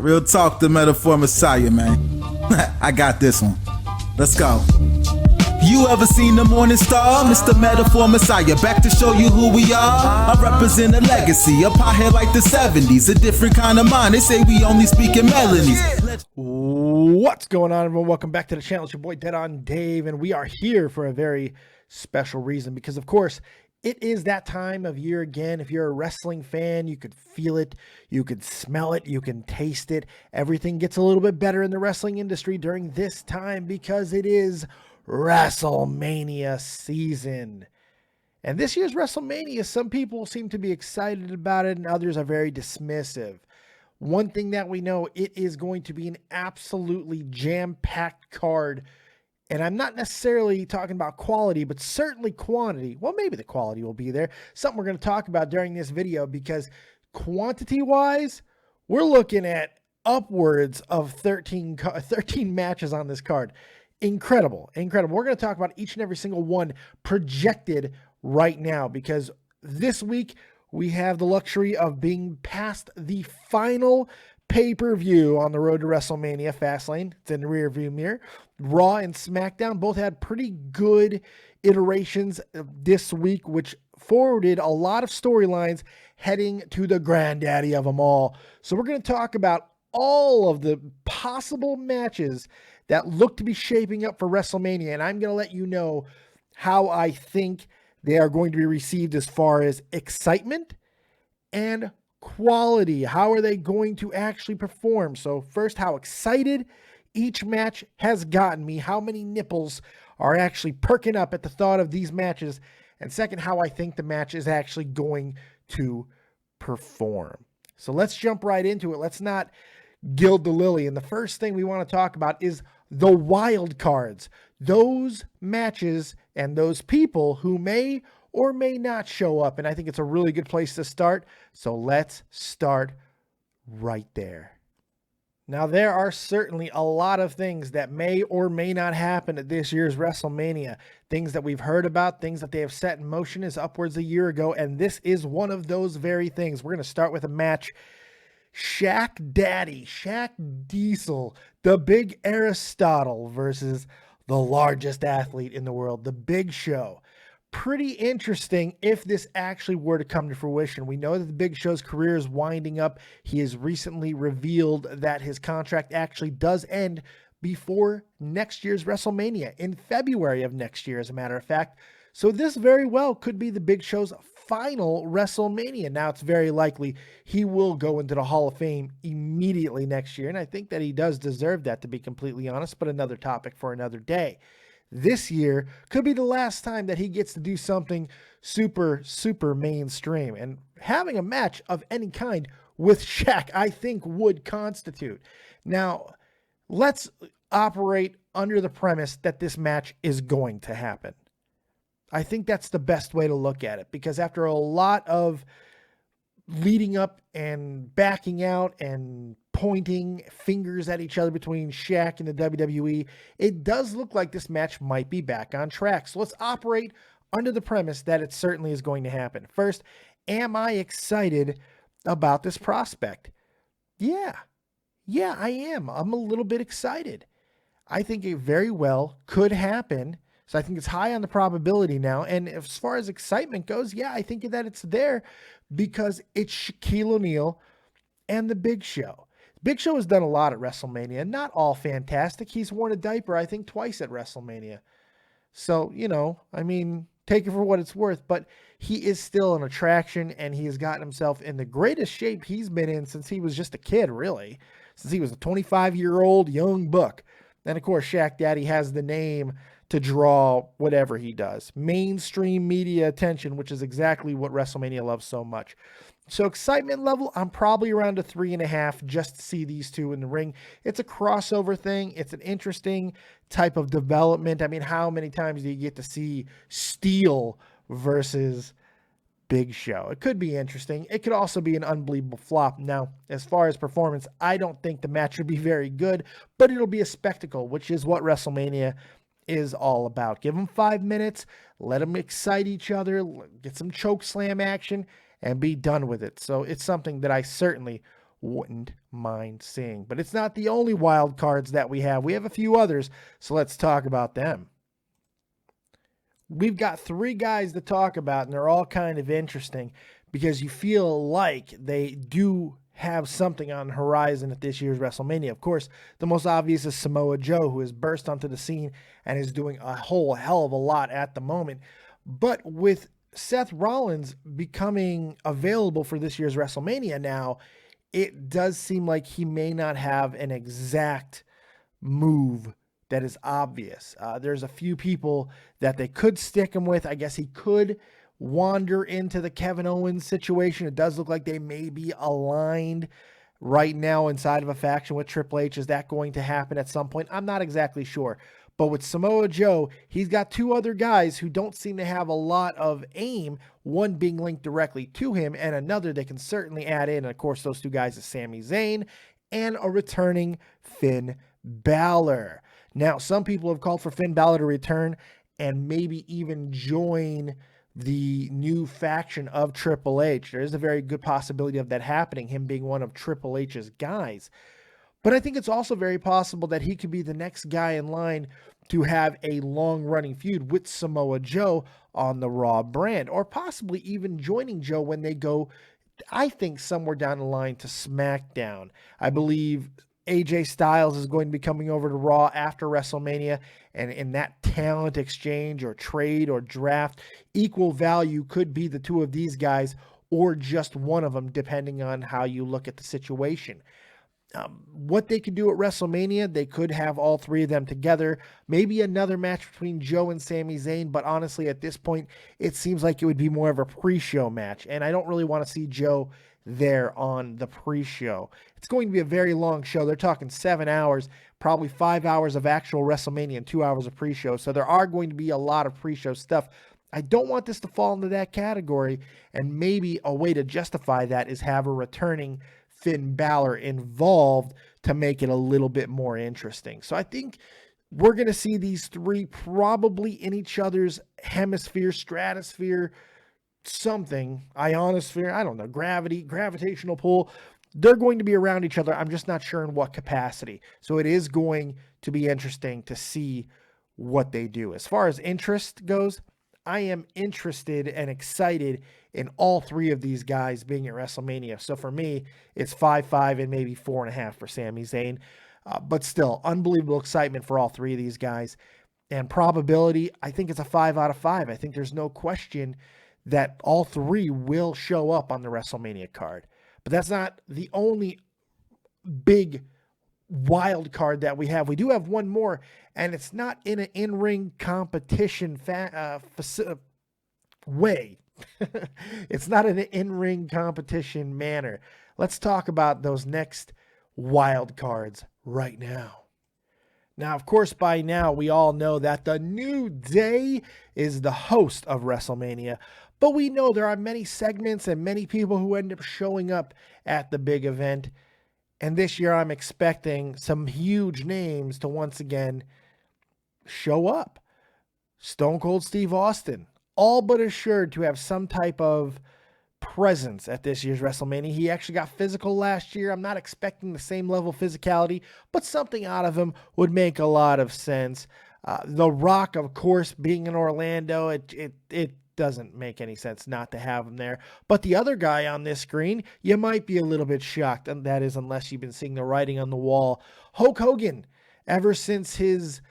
Real talk, the Metaphor Messiah, man. I got this one. Let's go. You ever seen the morning star? Mr. Metaphor Messiah, back to show you who we are. I represent a legacy, a pothead like the 70s, a different kind of mind. They say we only speak in melodies. What's going on, everyone? Welcome back to the channel. It's your boy Dead on Dave, and we are here for a very special reason because, of course, it is that time of year again. If you're a wrestling fan, you could feel it, you could smell it, you can taste it. Everything gets a little bit better in the wrestling industry during this time because it is WrestleMania season. And this year's WrestleMania, some people seem to be excited about it and others are very dismissive. One thing that we know, it is going to be an absolutely jam-packed card. And I'm not necessarily talking about quality, but certainly quantity. Well, maybe the quality will be there. Something we're going to talk about during this video because quantity-wise, we're looking at upwards of 13 matches on this card. Incredible, incredible. We're going to talk about each and every single one projected right now because this week we have the luxury of being past the final pay-per-view on the road to WrestleMania, Fastlane. It's in the rear view mirror. Raw and SmackDown both had pretty good iterations this week, which forwarded a lot of storylines heading to the granddaddy of them all. So we're going to talk about all of the possible matches that look to be shaping up for WrestleMania, and I'm going to let you know how I think they are going to be received as far as excitement and quality. How are they going to actually perform? So first, how excited each match has gotten me, how many nipples are actually perking up at the thought of these matches, and second, how I think the match is actually going to perform. So let's jump right into it. Let's not gild the lily. And the first thing we want to talk about is the wild cards, those matches and those people who may or may not show up. And I think it's a really good place to start. So let's start right there. Now, there are certainly a lot of things that may or may not happen at this year's WrestleMania. Things that we've heard about, things that they have set in motion is upwards a year ago. And this is one of those very things. We're going to start with a match. Shaq Daddy, Shaq Diesel, the big Aristotle versus the largest athlete in the world, the Big Show. Pretty interesting if this actually were to come to fruition. We know that the Big Show's career is winding up. He has recently revealed that his contract actually does end before next year's WrestleMania, in February of next year, as a matter of fact. So this very well could be the Big Show's final WrestleMania. Now, it's very likely he will go into the Hall of Fame immediately next year, and I think that he does deserve that, to be completely honest, but another topic for another day. This year could be the last time that he gets to do something super mainstream, and having a match of any kind with Shaq, I think, would constitute. Now, let's operate under the premise that this match is going to happen. I think that's the best way to look at it, because after a lot of leading up and backing out and pointing fingers at each other between Shaq and the WWE, it does look like this match might be back on track. So let's operate under the premise that it certainly is going to happen. First, am I excited about this prospect? Yeah, I am. I'm a little bit excited. I think it very well could happen. So I think it's high on the probability now. And as far as excitement goes, yeah, I think that it's there because it's Shaquille O'Neal and the Big Show. Big Show has done a lot at WrestleMania, not all fantastic. He's worn a diaper, I think, twice at WrestleMania. So, you know, I mean, take it for what it's worth, but he is still an attraction, and he has gotten himself in the greatest shape he's been in since he was just a kid, really, since he was a 25-year-old young buck. And of course, Shaq Daddy has the name to draw whatever he does. Mainstream media attention, which is exactly what WrestleMania loves so much. So excitement level, I'm probably around a 3.5 just to see these two in the ring. It's a crossover thing. It's an interesting type of development. I mean, how many times do you get to see Steel versus Big Show? It could be interesting. It could also be an unbelievable flop. Now, as far as performance, I don't think the match would be very good, but it'll be a spectacle, which is what WrestleMania is all about. Give them 5 minutes, let them excite each other, get some choke slam action, and be done with it. So it's something that I certainly wouldn't mind seeing. But it's not the only wild cards that we have. We have a few others, so let's talk about them. We've got 3 guys to talk about, and they're all kind of interesting because you feel like they do have something on the horizon at this year's WrestleMania. Of course, the most obvious is Samoa Joe, who has burst onto the scene and is doing a whole hell of a lot at the moment. But with Seth Rollins becoming available for this year's WrestleMania now, it does seem like he may not have an exact move that is obvious. There's a few people that they could stick him with. I guess he could wander into the Kevin Owens situation. It does look like they may be aligned right now inside of a faction with Triple H. Is that going to happen at some point? I'm not exactly sure. But with Samoa Joe, he's got 2 other guys who don't seem to have a lot of aim, one being linked directly to him and another they can certainly add in. And of course, those 2 guys are Sami Zayn and a returning Finn Balor. Now, some people have called for Finn Balor to return and maybe even join the new faction of Triple H. There is a very good possibility of that happening, him being one of Triple H's guys. But I think it's also very possible that he could be the next guy in line to have a long-running feud with Samoa Joe on the Raw brand, or possibly even joining Joe when they go, I think, somewhere down the line to SmackDown. I believe AJ Styles is going to be coming over to Raw after WrestleMania, and in that talent exchange or trade or draft, equal value could be the 2 of these guys or just one of them, depending on how you look at the situation. What they could do at WrestleMania, they could have all 3 of them together, maybe another match between Joe and Sami Zayn, but honestly, at this point, it seems like it would be more of a pre-show match, and I don't really want to see Joe there on the pre-show. It's going to be a very long show. They're talking 7 hours, probably 5 hours of actual WrestleMania and 2 hours of pre-show, so there are going to be a lot of pre-show stuff. I don't want this to fall into that category, and maybe a way to justify that is have a returning Finn Balor involved to make it a little bit more interesting. So I think we're going to see these 3 probably in each other's hemisphere, stratosphere, something, ionosphere, I don't know, gravitational pull. They're going to be around each other. I'm just not sure in what capacity. So it is going to be interesting to see what they do. As far as interest goes, I am interested and excited in all 3 of these guys being at WrestleMania. So for me, it's 5-5 and maybe 4.5 for Sami Zayn. But still, unbelievable excitement for all 3 of these guys. And probability, I think it's a 5 out of 5. I think there's no question that all 3 will show up on the WrestleMania card. But that's not the only big wild card that we have. We do have one more, and it's not in an in-ring competition way. It's not in an in-ring competition manner. Let's talk about those next wild cards right now. Now, of course, by now we all know that the New Day is the host of WrestleMania, but we know there are many segments and many people who end up showing up at the big event. And this year I'm expecting some huge names to once again show up. Stone Cold Steve Austin, all but assured to have some type of presence at this year's WrestleMania. He actually got physical last year. I'm not expecting the same level of physicality, but something out of him would make a lot of sense. The Rock, of course, being in Orlando, it doesn't make any sense not to have him there. But the other guy on this screen, you might be a little bit shocked, and that is unless you've been seeing the writing on the wall. Hulk Hogan, ever since his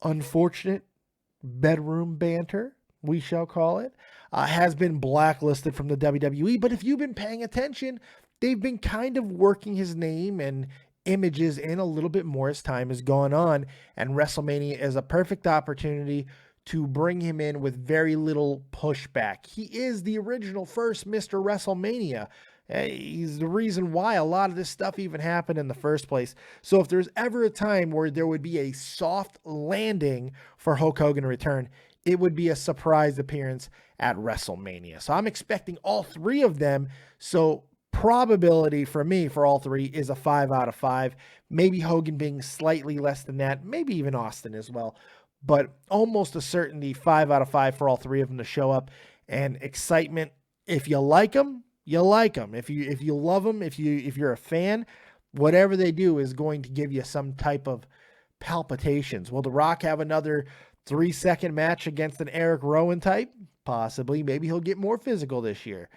unfortunate bedroom banter, we shall call it, has been blacklisted from the WWE. But if you've been paying attention, they've been kind of working his name and images in a little bit more as time has gone on. And WrestleMania is a perfect opportunity to bring him in with very little pushback. He is the original first Mr. WrestleMania. He's the reason why a lot of this stuff even happened in the first place. So if there's ever a time where there would be a soft landing for Hulk Hogan to return, it would be a surprise appearance at WrestleMania. So I'm expecting all 3 of them. So probability for me for all 3 is a 5 out of 5. Maybe Hogan being slightly less than that. Maybe even Austin as well. But almost a certainty 5 out of 5 for all 3 of them to show up. And excitement If you like them, you like them. If you love them, if you're a fan, whatever they do is going to give you some type of palpitations. Will The Rock have another 3-second match against an Eric Rowan type? Possibly. Maybe he'll get more physical this year.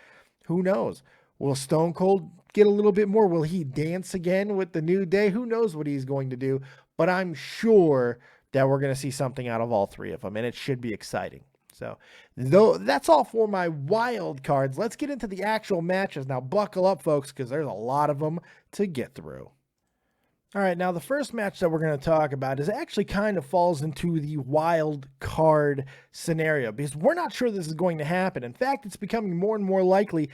Who knows? Will Stone Cold get a little bit more? Will he dance again with the New Day? Who knows what he's going to do? But I'm sure that we're going to see something out of all three of them, and it should be exciting. So, though, that's all for my wild cards. Let's get into the actual matches. Now, buckle up, folks, because there's a lot of them to get through. All right, now the first match that we're going to talk about is actually kind of falls into the wild card scenario because we're not sure this is going to happen. In fact, it's becoming more and more likely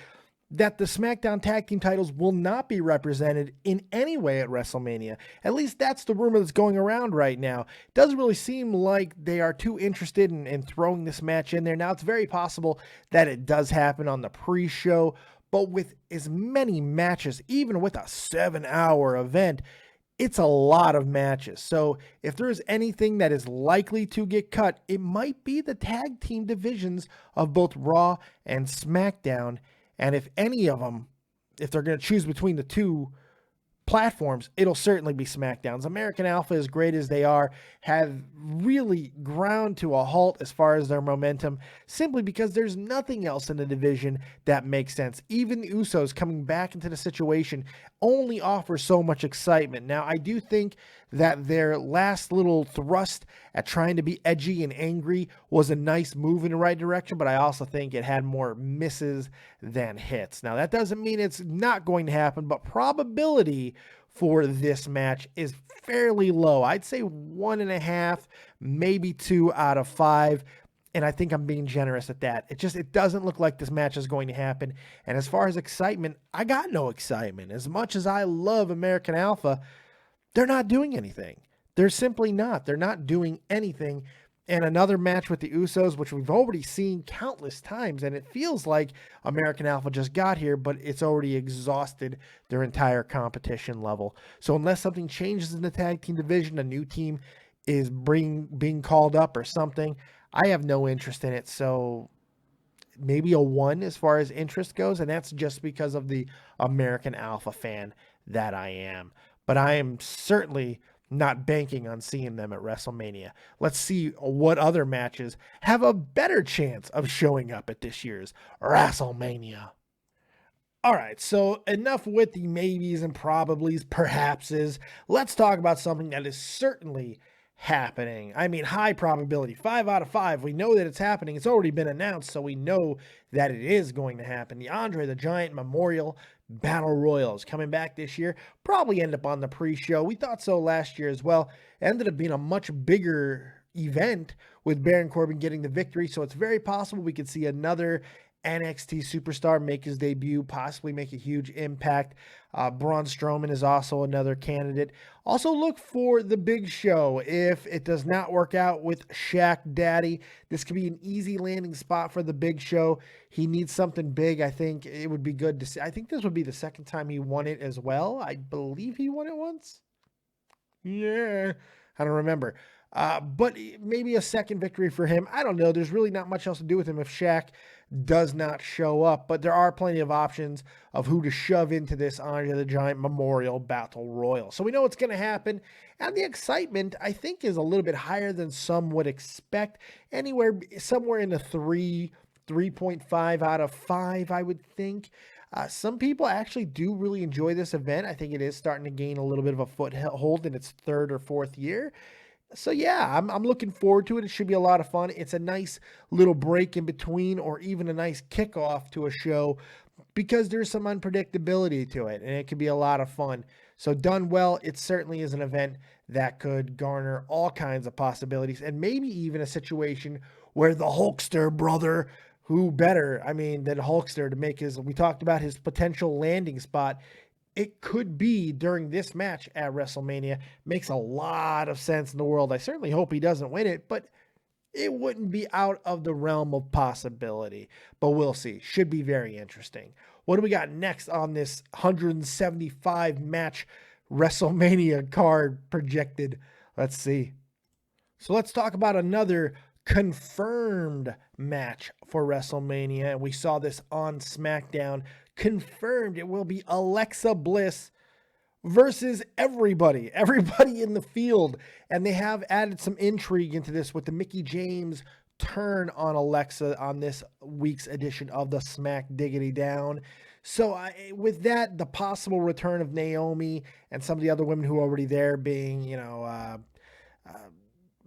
that the SmackDown Tag Team titles will not be represented in any way at WrestleMania. At least that's the rumor that's going around right now. It doesn't really seem like they are too interested in throwing this match in there. Now, it's very possible that it does happen on the pre-show, but with as many matches, even with a 7-hour event, it's a lot of matches. So if there's anything that is likely to get cut, it might be the tag team divisions of both Raw and SmackDown. And if any of them, if they're going to choose between the two platforms, it'll certainly be SmackDown's. American Alpha, as great as they are, have really ground to a halt as far as their momentum, simply because there's nothing else in the division that makes sense. Even the Usos coming back into the situation only offers so much excitement. Now, I do think that their last little thrust at trying to be edgy and angry was a nice move in the right direction, but I also think it had more misses than hits. Now, that doesn't mean it's not going to happen, but probability for this match is fairly low. I'd say 1.5, maybe 2 out of 5. And I think I'm being generous at that. It doesn't look like this match is going to happen. And as far as excitement, I got no excitement. As much as I love American Alpha, they're not doing anything. They're simply not. They're not doing anything. And another match with the Usos, which we've already seen countless times, and it feels like American Alpha just got here, but it's already exhausted their entire competition level. So unless something changes in the tag team division, a new team is being called up or something, I have no interest in it. So maybe a 1 as far as interest goes, and that's just because of the American Alpha fan that I am. But I am certainly not banking on seeing them at WrestleMania. Let's see what other matches have a better chance of showing up at this year's WrestleMania. All right, so enough with the maybes and probablys, perhapses. Let's talk about something that is certainly happening. I mean, high probability, 5 out of 5. We know that it's happening. It's already been announced, so we know that it is going to happen. The Andre the Giant Memorial Battle Royal is coming back this year. Probably end up on the pre-show. We thought so last year as well. It ended up being a much bigger event with Baron Corbin getting the victory, so it's very possible we could see another NXT superstar make his debut, possibly make a huge impact. Braun Strowman is also another candidate. Also look for the Big Show. If it does not work out with Shaq Daddy, this could be an easy landing spot for the Big Show. He needs something big. I think it would be good to see. I think this would be the second time he won it as well. I believe he won it once. Yeah, I don't remember. But maybe a second victory for him. I don't know. There's really not much else to do with him if Shaq does not show up, but there are plenty of options of who to shove into this Andre the Giant Memorial Battle Royal. So we know what's going to happen, and the excitement, I think, is a little bit higher than some would expect. Somewhere in the 3.5 out of 5, I would think. Some people actually do really enjoy this event. I think it is starting to gain a little bit of a foothold in its 3rd or 4th year. So yeah, I'm looking forward to it. It should be a lot of fun. It's a nice little break in between, or even a nice kickoff to a show, because there's some unpredictability to it, and it could be a lot of fun. So done well, it certainly is an event that could garner all kinds of possibilities, and maybe even a situation where the Hulkster brother, who better, than Hulkster to make we talked about his potential landing spot. It could be during this match at WrestleMania. Makes a lot of sense in the world. I certainly hope he doesn't win it, but it wouldn't be out of the realm of possibility. But we'll see. Should be very interesting. What do we got next on this 175 match WrestleMania card projected? Let's see. So let's talk about another confirmed match for WrestleMania, and we saw this on SmackDown, confirmed it will be Alexa Bliss versus everybody in the field. And they have added some intrigue into this with the Mickie James turn on Alexa on this week's edition of the Smack Diggity Down. So with that, the possible return of Naomi and some of the other women who are already there being,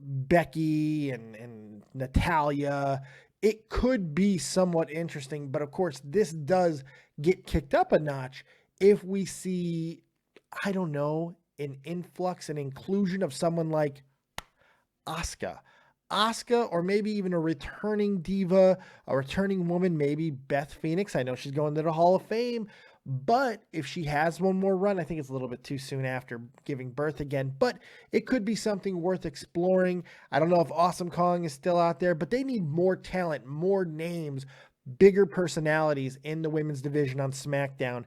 Becky and Natalia, it could be somewhat interesting. But of course, this does get kicked up a notch if we see, I don't know, an influx and inclusion of someone like Asuka, or maybe even a returning diva, a returning woman, maybe Beth Phoenix. I know she's going to the Hall of Fame, but if she has one more run, I think it's a little bit too soon after giving birth again, but it could be something worth exploring. I don't know if Awesome Kong is still out there, but they need more talent, more names, bigger personalities in the women's division on SmackDown.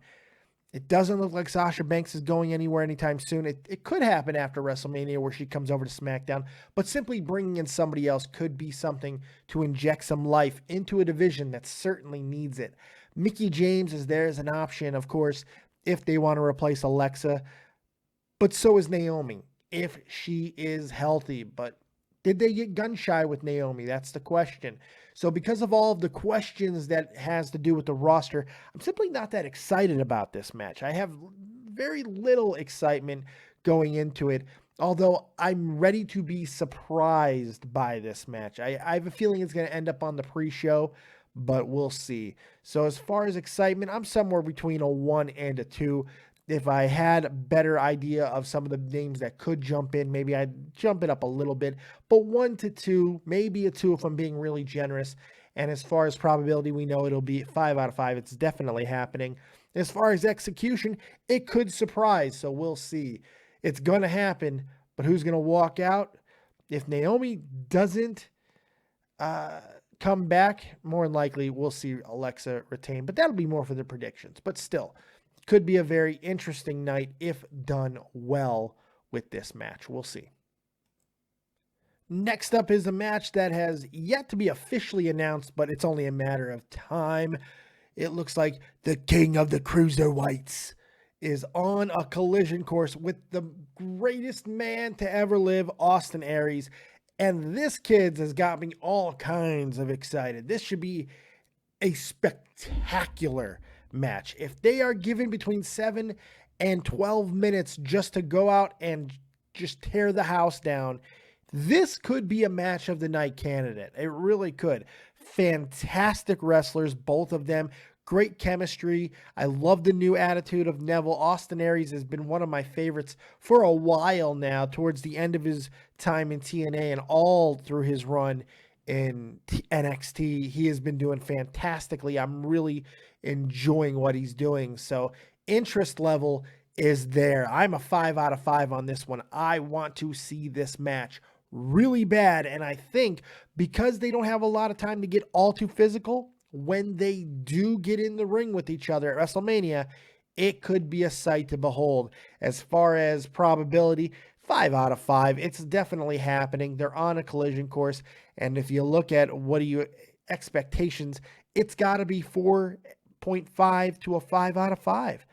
It doesn't look like Sasha Banks is going anywhere anytime soon. It could happen after WrestleMania where she comes over to SmackDown, but simply bringing in somebody else could be something to inject some life into a division that certainly needs it. Mickie James is there as an option, of course, if they want to replace Alexa, but so is Naomi, if she is healthy. But did they get gun shy with Naomi? That's the question. So because of all of the questions that has to do with the roster, I'm simply not that excited about this match. I have very little excitement going into it, although I'm ready to be surprised by this match. I have a feeling it's going to end up on the pre-show, but we'll see. So as far as excitement, I'm somewhere between a 1 and a 2. If I had a better idea of some of the names that could jump in, maybe I'd jump it up a little bit, but 1 to 2, maybe a 2 if I'm being really generous. And as far as probability, we know it'll be 5 out of 5. It's definitely happening. As far as execution, it could surprise, so we'll see. It's going to happen, but who's going to walk out? If Naomi doesn't come back, more than likely we'll see Alexa retain, but that'll be more for the predictions. But still, could be a very interesting night if done well with this match. We'll see. Next up is a match that has yet to be officially announced, but it's only a matter of time. It looks like the King of the Cruiserweights is on a collision course with the greatest man to ever live, Austin Aries. And this, kids, has got me all kinds of excited. This should be a spectacular match. If they are given between 7 and 12 minutes just to go out and just tear the house down, this could be a match of the night candidate. It really could. Fantastic wrestlers, both of them. Great chemistry. I love the new attitude of Neville. Austin Aries has been one of my favorites for a while now, towards the end of his time in TNA and all through his run in NXT. He has been doing fantastically. I'm really enjoying what he's doing. So interest level is there. I'm a 5 out of 5 on this one. I want to see this match really bad. And I think because they don't have a lot of time to get all too physical, when they do get in the ring with each other at WrestleMania, it could be a sight to behold. As far as probability, 5 out of 5. It's definitely happening. They're on a collision course. And if you look at what are your expectations, it's got to be 4.5 to a 5 out of 5,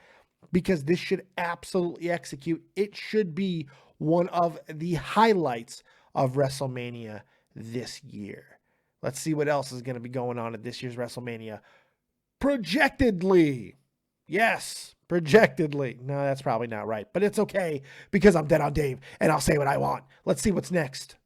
because this should absolutely execute. It should be one of the highlights of WrestleMania this year. Let's see what else is going to be going on at this year's WrestleMania. Projectedly. Yes, projectedly. No, that's probably not right, but it's okay because I'm Dead on Dave and I'll say what I want. Let's see what's next.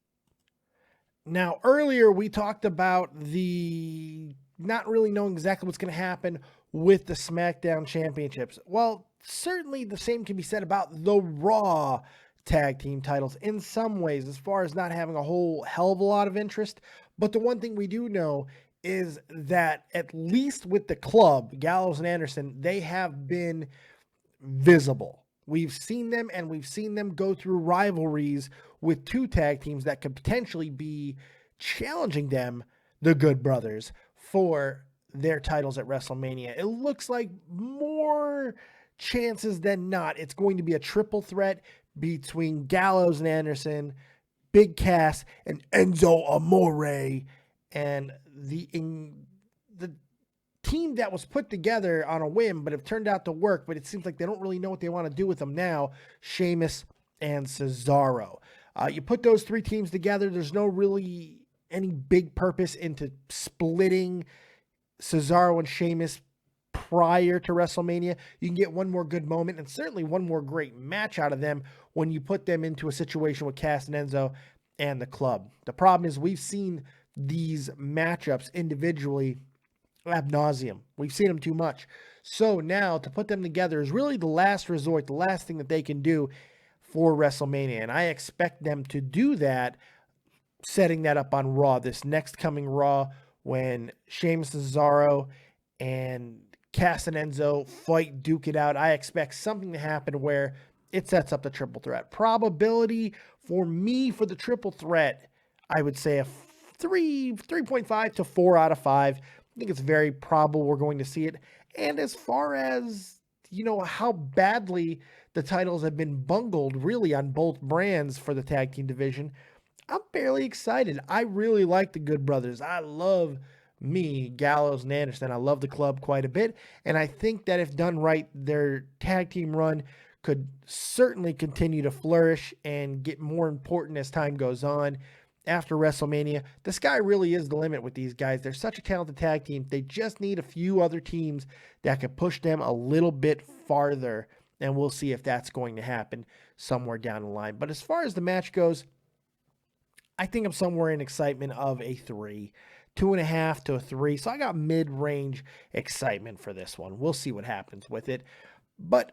Now, earlier we talked about the not really knowing exactly what's going to happen with the SmackDown Championships. Well, certainly the same can be said about the Raw tag team titles in some ways, as far as not having a whole hell of a lot of interest. But the one thing we do know is that at least with the club, Gallows and Anderson, they have been visible. We've seen them, and we've seen them go through rivalries with two tag teams that could potentially be challenging them, the Good Brothers, for their titles at WrestleMania. It looks like more chances than not, it's going to be a triple threat between Gallows and Anderson, Big Cass and Enzo Amore, and the team that was put together on a whim, but have turned out to work, but it seems like they don't really know what they want to do with them now, Sheamus and Cesaro. You put those three teams together, there's no really any big purpose into splitting Cesaro and Sheamus prior to WrestleMania. You can get one more good moment and certainly one more great match out of them when you put them into a situation with Cass and Enzo and the club. The problem is we've seen these matchups individually ad nauseum. We've seen them too much. So now to put them together is really the last resort, the last thing that they can do for WrestleMania. And I expect them to do that, setting that up on Raw, this next coming Raw, when Sheamus, Cesaro, and Cass and Enzo fight, duke it out. I expect something to happen where it sets up the triple threat. Probability for me for the triple threat, I would say a 3.5 to 4 out of 5. I think it's very probable we're going to see it. And as far as, how badly the titles have been bungled really on both brands for the tag team division, I'm fairly excited. I really like the Good Brothers. I love Gallows and Anderson. I love the club quite a bit. And I think that if done right, their tag team run could certainly continue to flourish and get more important as time goes on. After WrestleMania, the sky really is the limit with these guys. They're such a talented tag team. They just need a few other teams that could push them a little bit farther, and we'll see if that's going to happen somewhere down the line. But as far as the match goes, I think I'm somewhere in excitement of a 3, 2.5 to a 3. So I got mid-range excitement for this one. We'll see what happens with it. But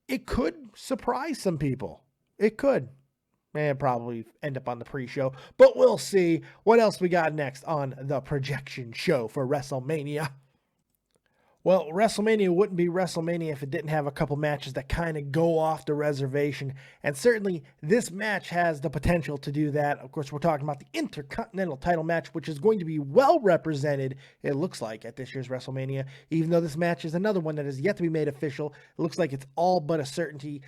it could surprise some people. It could. And probably end up on the pre-show, but we'll see. What else we got next on the projection show for WrestleMania? Well, WrestleMania wouldn't be WrestleMania if it didn't have a couple matches that kind of go off the reservation, and certainly this match has the potential to do that. Of course, we're talking about the Intercontinental title match, which is going to be well represented, it looks like, at this year's WrestleMania, even though this match is another one that is yet to be made official. It looks like it's all but a certainty.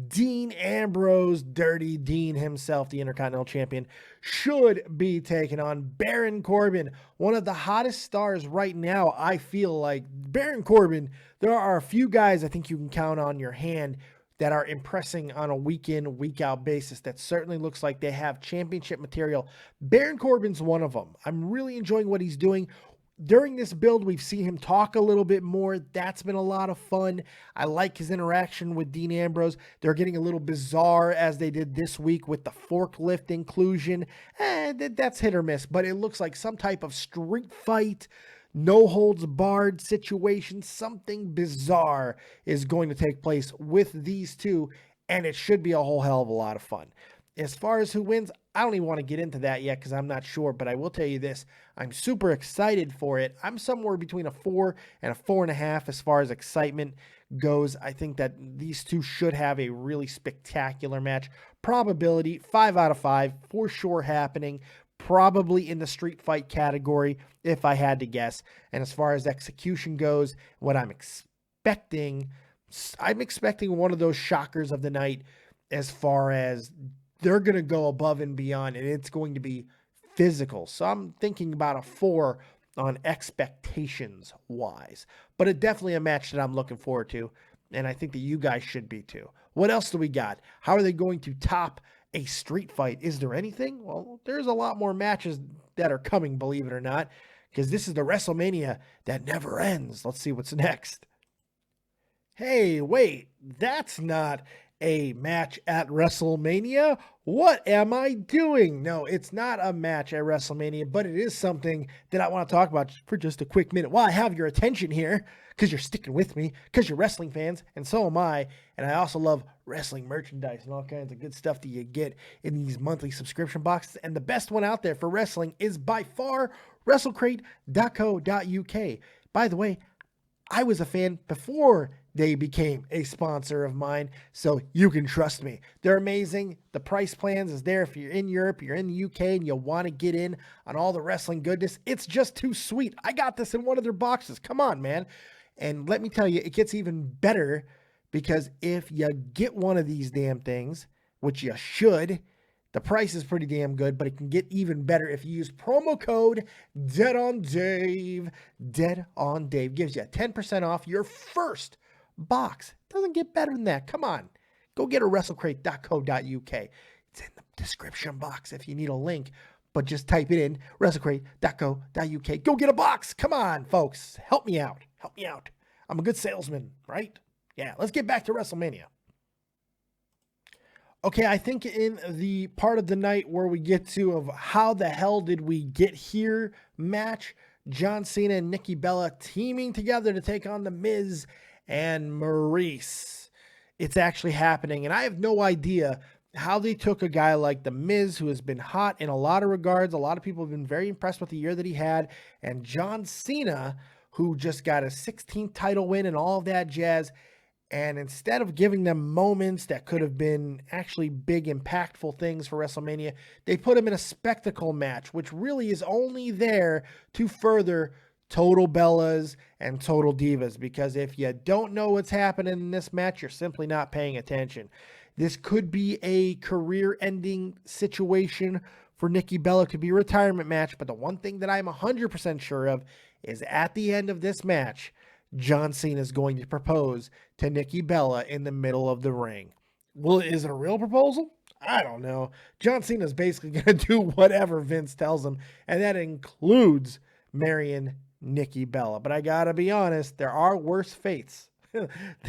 Dean Ambrose, Dirty Dean himself, the Intercontinental Champion, should be taking on Baron Corbin, one of the hottest stars right now. I feel like Baron Corbin, there are a few guys I think you can count on your hand that are impressing on a week in, week out basis that certainly looks like they have championship material. Baron Corbin's one of them. I'm really enjoying what he's doing. During this build, we've seen him talk a little bit more. That's been a lot of fun. I like his interaction with Dean Ambrose. They're getting a little bizarre as they did this week with the forklift inclusion. That's hit or miss, but it looks like some type of street fight, no holds barred situation. Something bizarre is going to take place with these two, and it should be a whole hell of a lot of fun. As far as who wins, I don't even want to get into that yet because I'm not sure, but I will tell you this. I'm super excited for it. I'm somewhere between a 4 and a 4.5 as far as excitement goes. I think that these two should have a really spectacular match. Probability, 5 out of 5, for sure happening. Probably in the street fight category, if I had to guess. And as far as execution goes, what I'm expecting one of those shockers of the night as far as they're going to go above and beyond, and it's going to be physical. So I'm thinking about a 4 on expectations wise, but it's definitely a match that I'm looking forward to. And I think that you guys should be too. What else do we got? How are they going to top a street fight? Is there anything? Well, there's a lot more matches that are coming, believe it or not, because this is the WrestleMania that never ends. Let's see what's next. Hey, wait, that's not a match at WrestleMania. What am I doing? No, it's not a match at WrestleMania, but it is something that I want to talk about for just a quick minute while I have your attention here, because you're sticking with me, because you're wrestling fans, and so am I. And I also love wrestling merchandise and all kinds of good stuff that you get in these monthly subscription boxes. And the best one out there for wrestling is by far WrestleCrate.co.uk. By the way, I was a fan before they became a sponsor of mine, so you can trust me. They're amazing. The price plans is there if you're in Europe, you're in the UK, and you want to get in on all the wrestling goodness. It's just too sweet. I got this in one of their boxes. Come on, man. And let me tell you, it gets even better because if you get one of these damn things, which you should, The price is pretty damn good, but it can get even better if you use promo code DeadOnDave. DeadOnDave gives you 10% off your first box. Doesn't get better than that. Come on. Go get a WrestleCrate.co.uk. It's in the description box if you need a link, but just type it in, WrestleCrate.co.uk. Go get a box. Come on, folks. Help me out. Help me out. I'm a good salesman, right? Yeah, let's get back to WrestleMania. Okay, I think in the part of the night where we get to of how the hell did we get here match, John Cena and Nikki Bella teaming together to take on The Miz and Maurice. It's actually happening, and I have no idea how they took a guy like The Miz, who has been hot in a lot of regards. A lot of people have been very impressed with the year that he had, and John Cena, who just got a 16th title win and all of that jazz. And instead of giving them moments that could have been actually big, impactful things for WrestleMania, they put him in a spectacle match, which really is only there to further Total Bellas and Total Divas. Because if you don't know what's happening in this match, you're simply not paying attention. This could be a career-ending situation for Nikki Bella. It could be a retirement match. But the one thing that I'm 100% sure of is at the end of this match, John Cena is going to propose to Nikki Bella in the middle of the ring. Well, is it a real proposal? I don't know. John Cena is basically going to do whatever Vince tells him, and that includes marrying Nikki Bella. But I got to be honest, there are worse fates.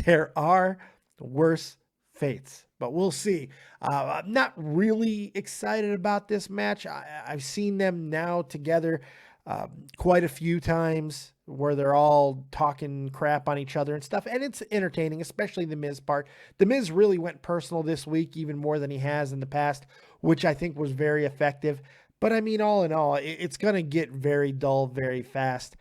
There are worse fates, but we'll see. I'm not really excited about this match. I've seen them now together quite a few times where they're all talking crap on each other and stuff. And it's entertaining, especially the Miz part. The Miz really went personal this week, even more than he has in the past, which I think was very effective. But I mean, all in all, it's going to get very dull very fast.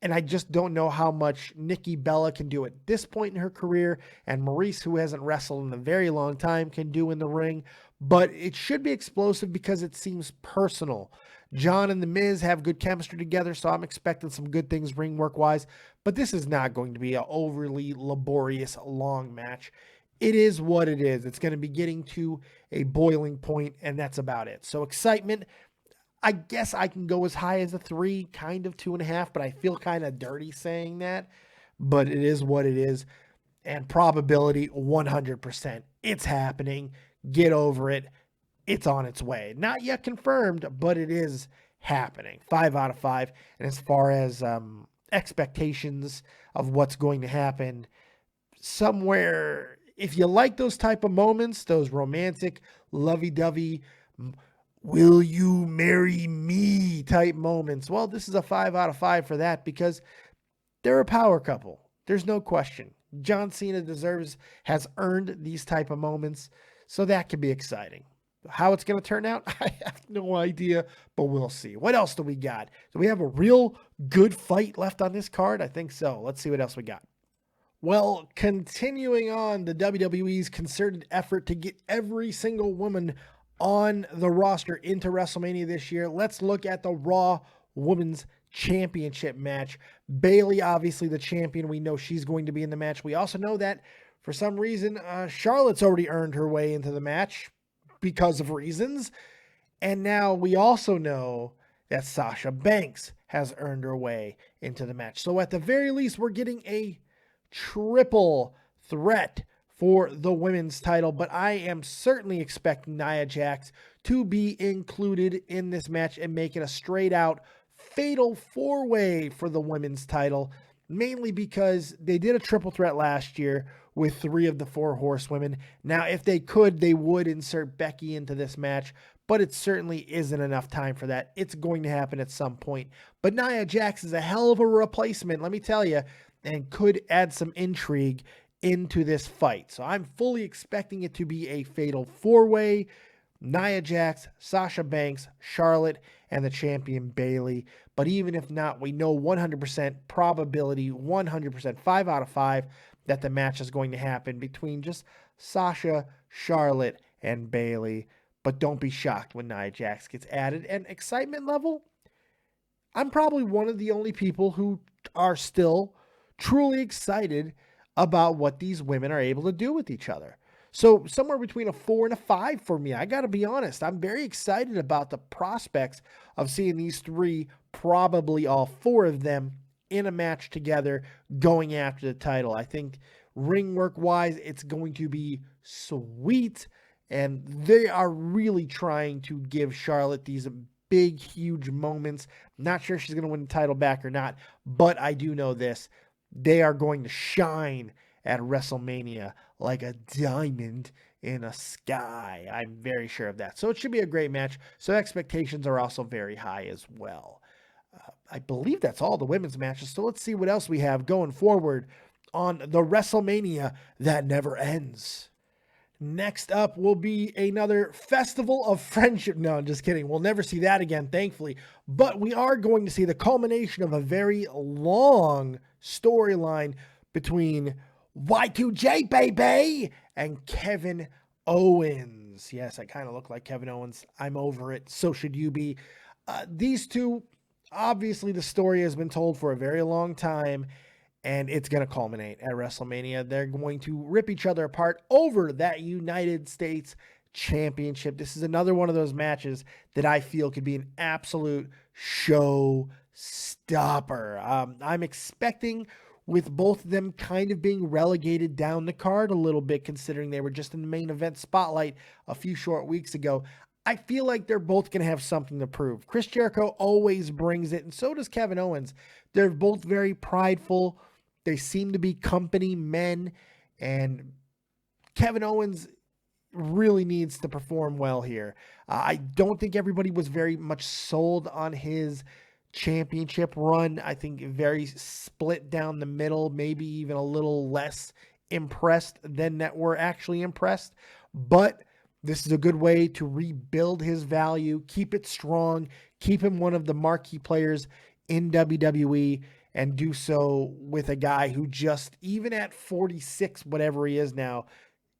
And I just don't know how much Nikki Bella can do at this point in her career, and Maurice, who hasn't wrestled in a very long time, can do in the ring. But it should be explosive because it seems personal. John and The Miz have good chemistry together, so I'm expecting some good things ring work-wise. But this is not going to be an overly laborious, long match. It is what it is. It's going to be getting to a boiling point, and that's about it. So excitement, I guess I can go as high as a 3, kind of 2.5, but I feel kind of dirty saying that. But it is what it is. And probability, 100%. It's happening. Get over it. It's on its way. Not yet confirmed, but it is happening. 5 out of 5. And as far as expectations of what's going to happen, somewhere, if you like those type of moments, those romantic, lovey-dovey, will you marry me type moments, well, this is a 5 out of 5 for that because they're a power couple. There's no question. John Cena has earned these type of moments, so that could be exciting. How it's going to turn out, I have no idea, but we'll see. What else do we got? Do we have a real good fight left on this card? I think so. Let's see what else we got. Well, continuing on the WWE's concerted effort to get every single woman on the roster into WrestleMania this year, let's look at the Raw Women's Championship match. Bayley, obviously the champion. We know she's going to be in the match. We also know that for some reason, Charlotte's already earned her way into the match because of reasons. And now we also know that Sasha Banks has earned her way into the match. So at the very least, we're getting a triple threat for the women's title, but I am certainly expecting Nia Jax to be included in this match and make it a straight out fatal 4-way for the women's title, mainly because they did a triple threat last year with 3 of the 4 horsewomen. Now, if they could, they would insert Becky into this match, but it certainly isn't enough time for that. It's going to happen at some point. But Nia Jax is a hell of a replacement, let me tell you, and could add some intrigue into this fight. So I'm fully expecting it to be a fatal 4-way. Nia Jax, Sasha Banks, Charlotte, and the champion Bayley. But even if not, we know 100% probability, 100%, 5 out of 5, that the match is going to happen between just Sasha, Charlotte, and Bayley. But don't be shocked when Nia Jax gets added. And excitement level, I'm probably one of the only people who are still truly excited about what these women are able to do with each other. So somewhere between a 4 and a 5 for me. I got to be honest. I'm very excited about the prospects of seeing these three, probably all four of them, in a match together going after the title. I think ring work wise, it's going to be sweet. And they are really trying to give Charlotte these big, huge moments. Not sure she's going to win the title back or not, but I do know this. They are going to shine at WrestleMania like a diamond in a sky. I'm very sure of that. So it should be a great match. So expectations are also very high as well. I believe that's all the women's matches. So let's see what else we have going forward on the WrestleMania that never ends. Next up will be another Festival of Friendship. No, I'm just kidding. We'll never see that again, thankfully. But we are going to see the culmination of a very long storyline between Y2J, baby, and Kevin Owens. Yes, I kind of look like Kevin Owens. I'm over it. So should you be. These two, obviously the story has been told for a very long time, and it's going to culminate at WrestleMania. They're going to rip each other apart over that United States Championship. This is another one of those matches that I feel could be an absolute showstopper. I'm expecting, with both of them kind of being relegated down the card a little bit, considering they were just in the main event spotlight a few short weeks ago, I feel like they're both going to have something to prove. Chris Jericho always brings it, and so does Kevin Owens. They're both very prideful. They seem to be company men, and Kevin Owens really needs to perform well here. I don't think everybody was very much sold on his championship run. I think very split down the middle, maybe even a little less impressed than that were actually impressed. But this is a good way to rebuild his value, keep it strong, keep him one of the marquee players in WWE, and do so with a guy who just, even at 46, whatever he is now,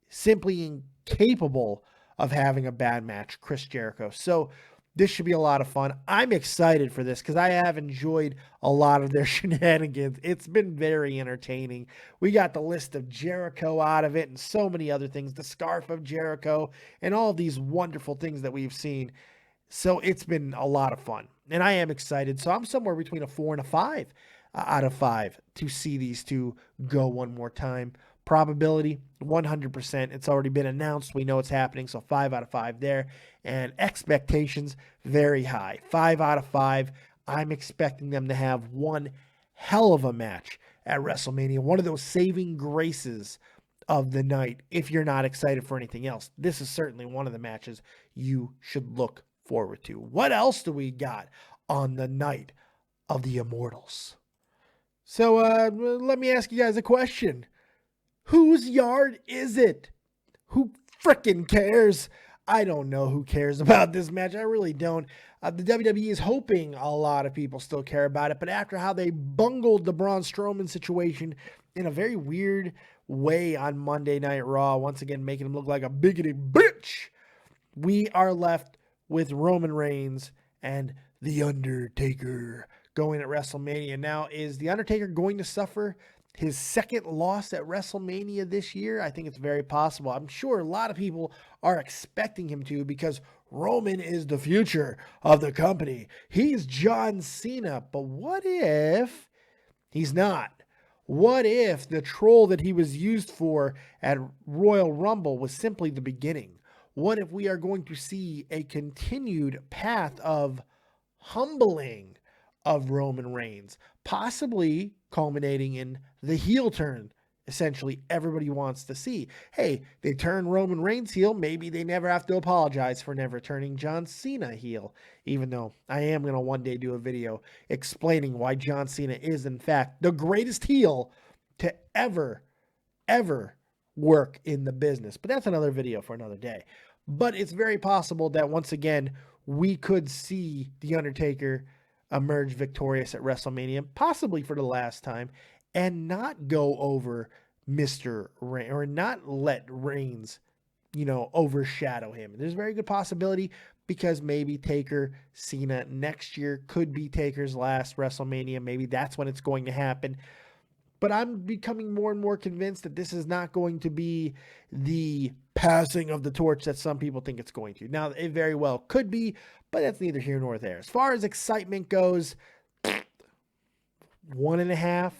simply incapable of having a bad match, Chris Jericho. So this should be a lot of fun. I'm excited for this because I have enjoyed a lot of their shenanigans. It's been very entertaining. We got the list of Jericho out of it and so many other things, the scarf of Jericho, and all of these wonderful things that we've seen. So it's been a lot of fun, and I am excited. So I'm somewhere between a 4 and a 5 out of 5 to see these two go one more time. Probability 100%. It's already been announced. We know it's happening. So 5 out of 5 there. And expectations very high. 5 out of 5. I'm expecting them to have one hell of a match at WrestleMania. One of those saving graces of the night. If you're not excited for anything else, this is certainly one of the matches you should look forward to. What else do we got on the night of the Immortals? So let me ask you guys a question. Whose yard is it? Who frickin' cares? I don't know who cares about this match. I really don't. The WWE is hoping a lot of people still care about it, but after how they bungled the Braun Strowman situation in a very weird way on Monday Night Raw, once again making him look like a biggity bitch, we are left with Roman Reigns and The Undertaker going at WrestleMania. Now, is The Undertaker going to suffer his second loss at WrestleMania this year? I think it's very possible. I'm sure a lot of people are expecting him to, because Roman is the future of the company. He's John Cena. But what if he's not? What if the troll that he was used for at Royal Rumble was simply the beginning? What if we are going to see a continued path of humbling of Roman Reigns, possibly culminating in the heel turn, essentially everybody wants to see? Hey, they turn Roman Reigns heel, maybe they never have to apologize for never turning John Cena heel, even though I am going to one day do a video explaining why John Cena is, in fact, the greatest heel to ever work in the business. But that's another video for another day. But it's very possible that once again, we could see The Undertaker emerge victorious at WrestleMania, possibly for the last time, and not go over Mr. Reigns, or not let Reigns, overshadow him. There's a very good possibility, because maybe Taker Cena next year could be Taker's last WrestleMania. Maybe that's when it's going to happen. but I'm becoming more and more convinced that this is not going to be the passing of the torch that some people think it's going to. Now, it very well could be, but that's neither here nor there. As far as excitement goes, 1.5,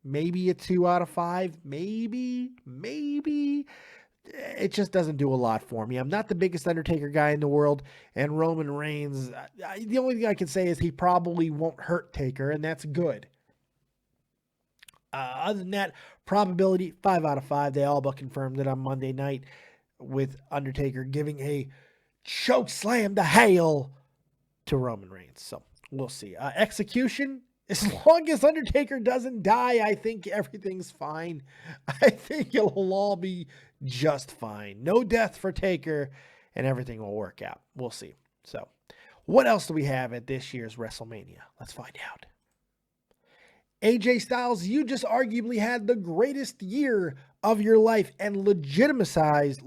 maybe a 2 out of 5, maybe. It just doesn't do a lot for me. I'm not the biggest Undertaker guy in the world, and Roman Reigns, the only thing I can say is he probably won't hurt Taker, and that's good. Other than that, probability 5 out of 5. They all but confirmed it on Monday night with Undertaker giving a choke slam to hail to Roman Reigns. So we'll see. Execution, as long as Undertaker doesn't die, I think everything's fine. I think it'll all be just fine. No death for Taker, and everything will work out. We'll see. So what else do we have at this year's WrestleMania? Let's find out. AJ Styles, you just arguably had the greatest year of your life and legitimized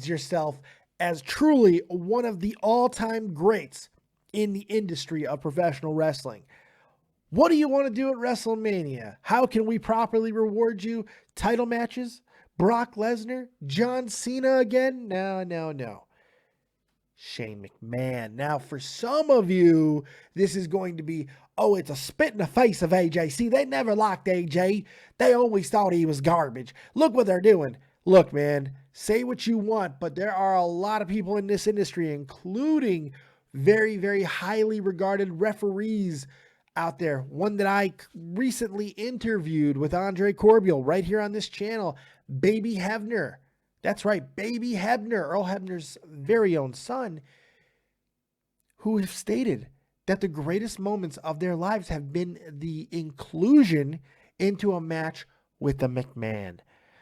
yourself as truly one of the all-time greats in the industry of professional wrestling. What do you want to do at WrestleMania? How can we properly reward you? Title matches? Brock Lesnar? John Cena again? No. Shane McMahon. Now, for some of you, this is going to be, oh, it's a spit in the face of AJ. See, they never liked AJ. They always thought he was garbage. Look what they're doing. Look, man, say what you want, but there are a lot of people in this industry, including very, very highly regarded referees out there. One that I recently interviewed with Andre Corbeil right here on this channel, Baby Hebner. That's right, Baby Hebner, Earl Hebner's very own son, who have stated that the greatest moments of their lives have been the inclusion into a match with the McMahon.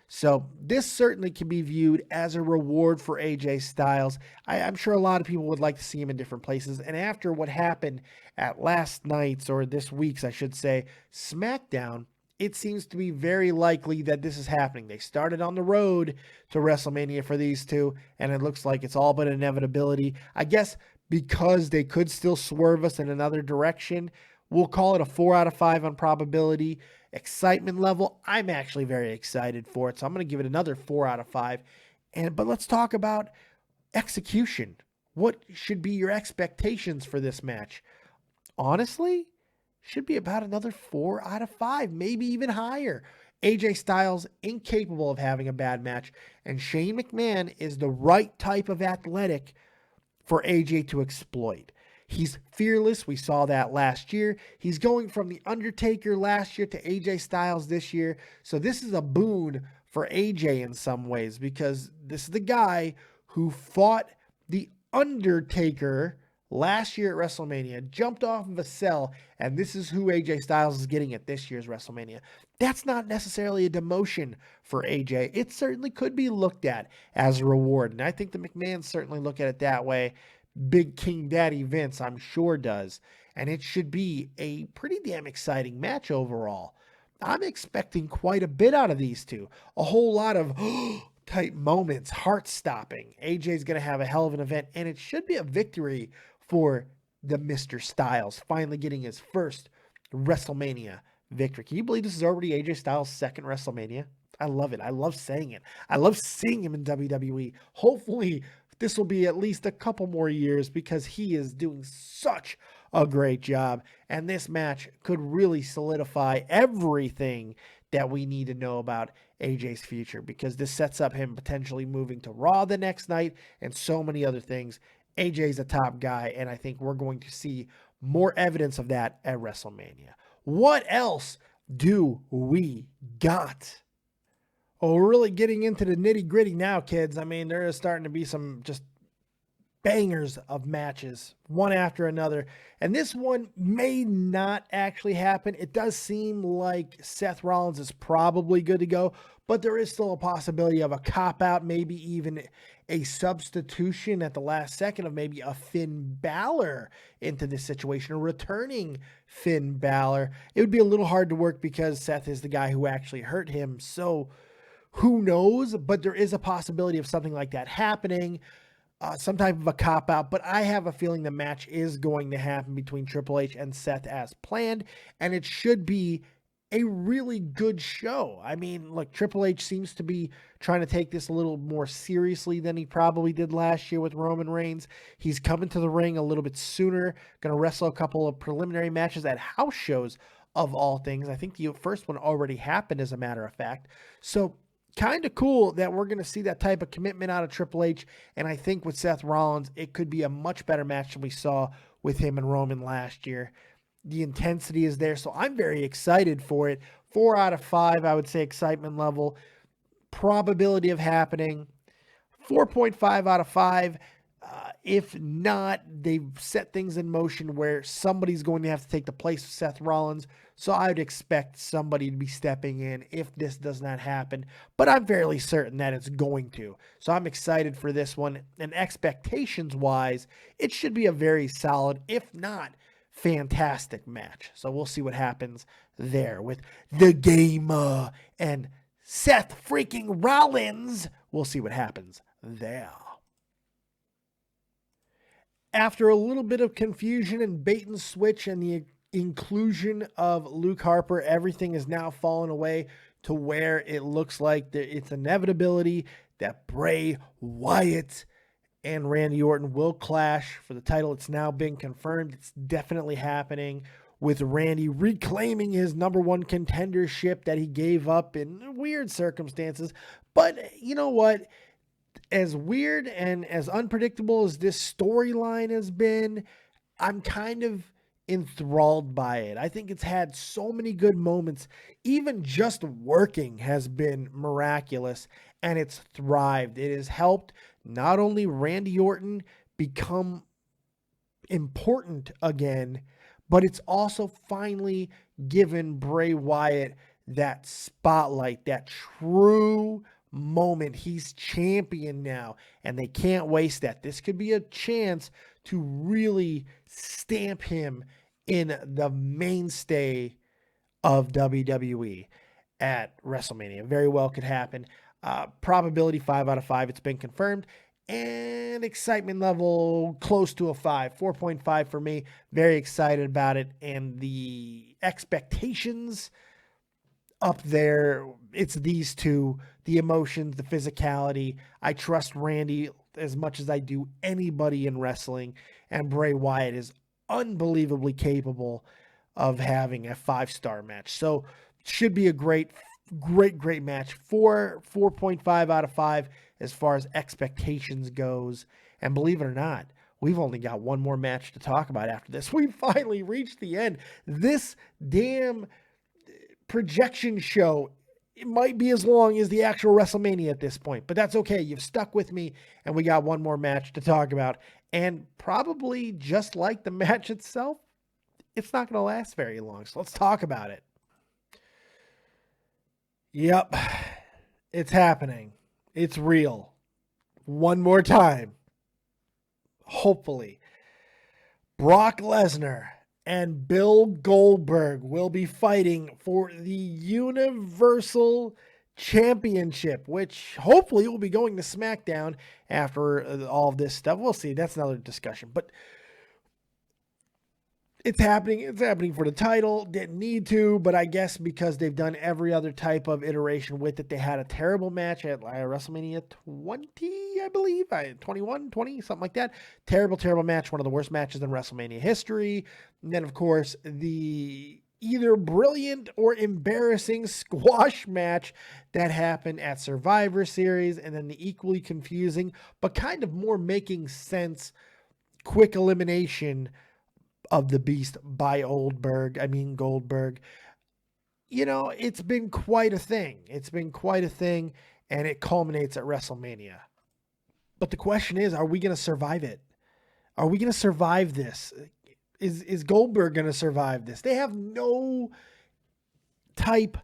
So this certainly can be viewed as a reward for AJ Styles. I'm sure a lot of people would like to see him in different places. And after what happened at last night's, or this week's, I should say, SmackDown, it seems to be very likely that this is happening. They started on the road to WrestleMania for these two, and it looks like it's all but an inevitability. I guess because they could still swerve us in another direction, we'll call it a 4 out of 5 on probability. Excitement level, I'm actually very excited for it, so I'm going to give it another 4 out of 5. But let's talk about execution. What should be your expectations for this match? Honestly, should be about another 4 out of 5, maybe even higher. AJ Styles, incapable of having a bad match, and Shane McMahon is the right type of athletic for AJ to exploit. He's fearless. We saw that last year. He's going from The Undertaker last year to AJ Styles this year. So this is a boon for AJ in some ways, because this is the guy who fought The Undertaker last year at WrestleMania, jumped off of a cell, and this is who AJ Styles is getting at this year's WrestleMania. That's not necessarily a demotion for AJ. It certainly could be looked at as a reward, and I think the McMahons certainly look at it that way. Big King Daddy Vince, I'm sure, does, and it should be a pretty damn exciting match overall. I'm expecting quite a bit out of these two. A whole lot of type moments, heart-stopping. AJ's going to have a hell of an event, and it should be a victory for the Mr. Styles, finally getting his first WrestleMania victory. Can you believe this is already AJ Styles' second WrestleMania? I love it. I love saying it. I love seeing him in WWE. Hopefully, this will be at least a couple more years, because he is doing such a great job. And this match could really solidify everything that we need to know about AJ's future, because this sets up him potentially moving to Raw the next night and so many other things. AJ's a top guy, and I think we're going to see more evidence of that at WrestleMania. What else do we got? Oh, we're really getting into the nitty-gritty now, kids. I mean, there is starting to be some just bangers of matches, one after another. And this one may not actually happen. It does seem like Seth Rollins is probably good to go, but there is still a possibility of a cop-out, maybe even a substitution at the last second of maybe a Finn Balor into this situation, a returning Finn Balor. It would be a little hard to work because Seth is the guy who actually hurt him, so who knows? But there is a possibility of something like that happening. some type of a cop-out, but I have a feeling the match is going to happen between Triple H and Seth as planned, and it should be a really good show. I mean, look, Triple H seems to be trying to take this a little more seriously than he probably did last year with Roman Reigns. He's coming to the ring a little bit sooner, going to wrestle a couple of preliminary matches at house shows of all things. I think the first one already happened, as a matter of fact. So kind of cool that we're going to see that type of commitment out of Triple H. And I think with Seth Rollins, it could be a much better match than we saw with him and Roman last year. The intensity is there, so I'm very excited for it. 4 out of 5, I would say, excitement level. Probability of happening, 4.5 out of 5. If not, they've set things in motion where somebody's going to have to take the place of Seth Rollins. So I would expect somebody to be stepping in if this does not happen. But I'm fairly certain that it's going to. So I'm excited for this one. And expectations-wise, it should be a very solid, if not fantastic match. So we'll see what happens there with the Gamer and Seth freaking Rollins. We'll see what happens there. After a little bit of confusion and bait and switch and the inclusion of Luke Harper, everything is now fallen away to where it looks like it's inevitability that Bray Wyatt and Randy Orton will clash for the title. It's now been confirmed. It's definitely happening, with Randy reclaiming his #1 contendership that he gave up in weird circumstances. But you know what? As weird and as unpredictable as this storyline has been, I'm kind of enthralled by it. I think it's had so many good moments. Even just working has been miraculous, and it's thrived. It has helped not only Randy Orton become important again, but it's also finally given Bray Wyatt that spotlight, that true moment. He's champion now, and they can't waste that. This could be a chance to really stamp him in the mainstay of WWE at WrestleMania. Very well could happen. Probability 5 out of 5. It's been confirmed. And excitement level close to a 5. 4.5 for me. Very excited about it. And the expectations up there, it's these two. The emotions, the physicality. I trust Randy as much as I do anybody in wrestling. And Bray Wyatt is unbelievably capable of having a 5-star match. So should be a great match. 4.5 out of 5 as far as expectations goes. And believe it or not, we've only got one more match to talk about after this. We finally reached the end. This damn projection show, it might be as long as the actual WrestleMania at this point, but that's okay. You've stuck with me, and we got one more match to talk about. And probably just like the match itself, it's not going to last very long. So let's talk about it. Yep, it's happening. It's real. One more time. Hopefully. Brock Lesnar and Bill Goldberg will be fighting for the Universal Championship, which hopefully will be going to SmackDown after all of this stuff. We'll see. That's another discussion. But it's happening. It's happening for the title. Didn't need to, but I guess because they've done every other type of iteration with it, they had a terrible match at WrestleMania 20, I believe. 21, 20, something like that. Terrible, terrible match. One of the worst matches in WrestleMania history. And then, of course, the either brilliant or embarrassing squash match that happened at Survivor Series. And then the equally confusing, but kind of more making sense, quick elimination of the Beast by Goldberg. You know, it's been quite a thing. It's been quite a thing, and it culminates at WrestleMania. But the question is, are we going to survive it? Are we going to survive this? Is Goldberg going to survive this? They have no type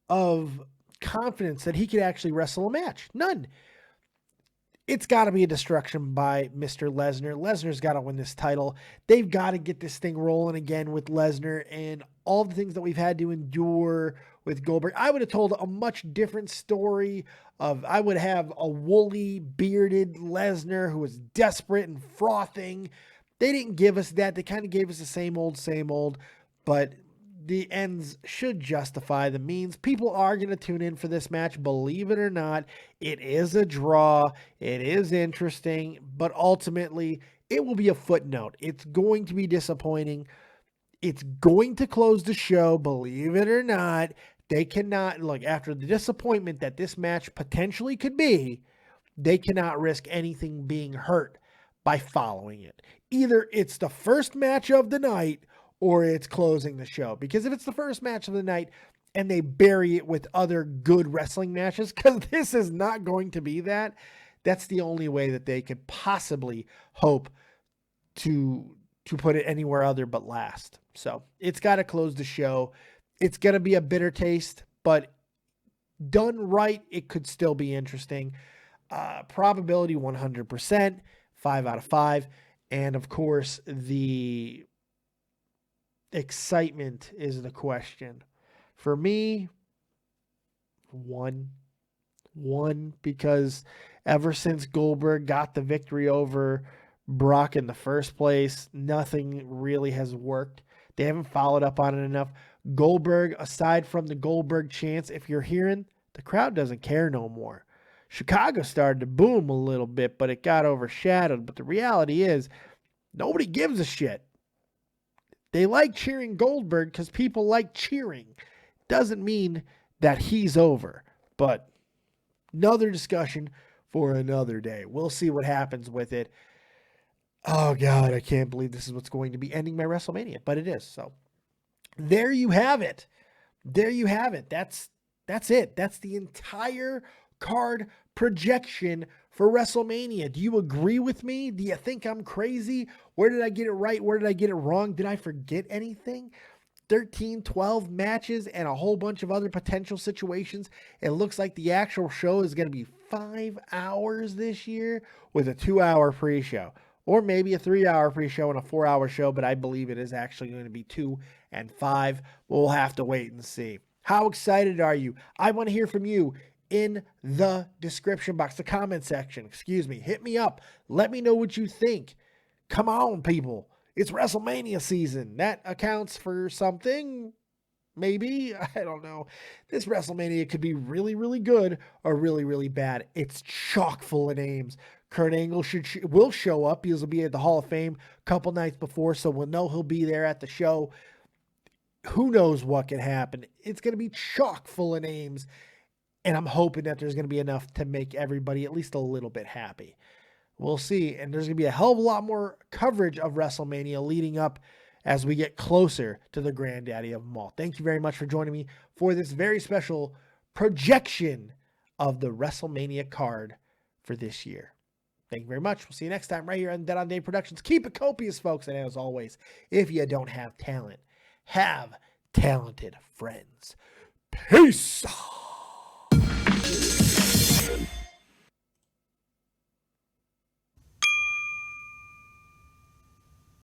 of confidence that he could actually wrestle a match. None. it's got to be a destruction by Mr. Lesnar. Lesnar's got to win this title. They've got to get this thing rolling again with Lesnar and all the things that we've had to endure with Goldberg. I would have told a much different story I would have a woolly, bearded Lesnar who was desperate and frothing. They didn't give us that. They kind of gave us the same old, but the ends should justify the means. People are going to tune in for this match, believe it or not. It is a draw. It is interesting, but ultimately it will be a footnote. It's going to be disappointing. It's going to close the show, believe it or not. They cannot, like, after the disappointment that this match potentially could be, they cannot risk anything being hurt by following it. Either it's the first match of the night or it's closing the show. Because if it's the first match of the night and they bury it with other good wrestling matches, because this is not going to be that, that's the only way that they could possibly hope to put it anywhere other but last. So it's got to close the show. It's going to be a bitter taste, but done right, it could still be interesting. Probability 100%, 5 out of 5. And of course, the excitement is the question. For me, 1, because ever since Goldberg got the victory over Brock in the first place, nothing really has worked. They haven't followed up on it enough. Goldberg, aside from the Goldberg chants, if you're hearing, the crowd doesn't care no more. Chicago started to boom a little bit, but it got overshadowed. But the reality is, nobody gives a shit. They like cheering Goldberg because people like cheering. Doesn't mean that he's over. But another discussion for another day. We'll see what happens with it. Oh, God, I can't believe this is what's going to be ending my WrestleMania. But it is. So there you have it. There you have it. That's it. That's the entire card projection for WrestleMania. Do you agree with me? Do you think I'm crazy? Where did I get it right? Where did I get it wrong? Did I forget anything? 13, 12 matches and a whole bunch of other potential situations. It looks like the actual show is going to be 5 hours this year with a 2-hour pre-show. Or maybe a 3-hour pre-show and a 4-hour show, but I believe it is actually going to be 2 and 5. We'll have to wait and see. How excited are you? I want to hear from you in the description box, the comment section, hit me up. Let me know what you think. Come on, people. It's WrestleMania season. That accounts for something. Maybe. I don't know. This WrestleMania could be really, really good or really, really bad. It's chock full of names. Kurt Angle will show up. He'll be at the Hall of Fame a couple nights before, so we'll know he'll be there at the show. Who knows what can happen? It's going to be chock full of names. And I'm hoping that there's going to be enough to make everybody at least a little bit happy. We'll see. And there's going to be a hell of a lot more coverage of WrestleMania leading up as we get closer to the granddaddy of them all. Thank you very much for joining me for this very special projection of the WrestleMania card for this year. Thank you very much. We'll see you next time right here on Dead on Day Productions. Keep it copious, folks. And as always, if you don't have talent, have talented friends. Peace.